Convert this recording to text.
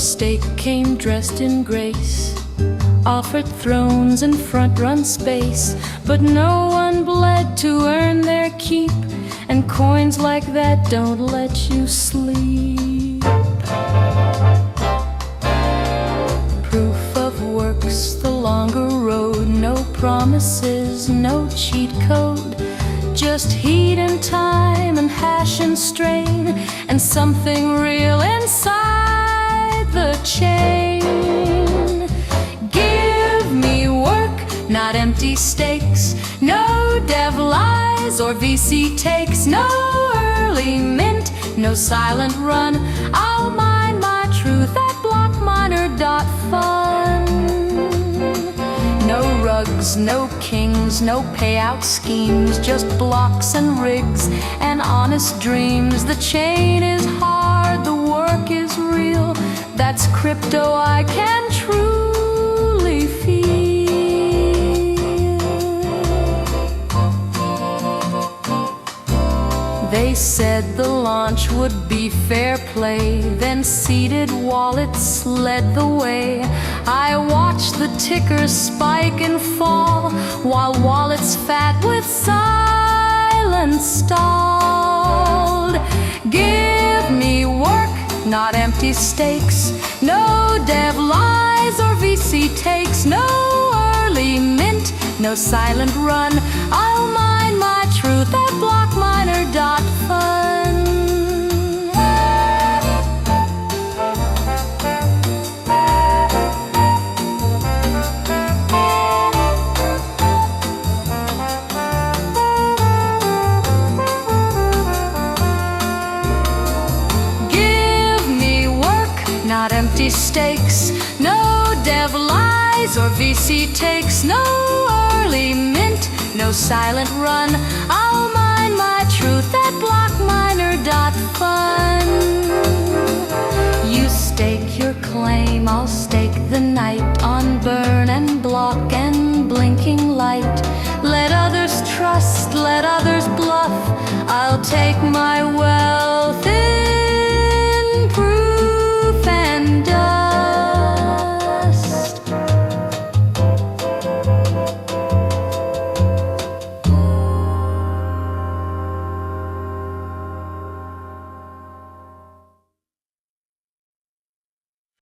stake came dressed in grace, offered thrones and front-run space, but no one bled to earn their keep, and coins like that don't let you sleep. Proof of works, the longer road, no promises, no cheat code, just heat and time and hash and strain, and something real inside the chain. Give me work, not empty stakes, no dev lies or VC takes, no early mint, no silent run. I'll mine my truth at Blockminer.fun. No rugs, no kings, no payout schemes, just blocks and rigs and honest dreams. The chain is hard, the work is real, that's crypto I can truly feel. They said the launch would be fair play, then seeded wallets led the way. I watched the tickers spike and fall, while wallets fat with silence stalled. Give me work, not empty stakes, no dev lies or VC takes, no early mint, no silent run. I'll mine my truth at Blockminer.fun. Not empty stakes, no dev lies or VC takes, no early mint, no silent run. I'll mine my truth at Blockminer.fun. You stake your claim, I'll stake the night on burn and block and blinking light. Let others trust, let others bluff, I'll take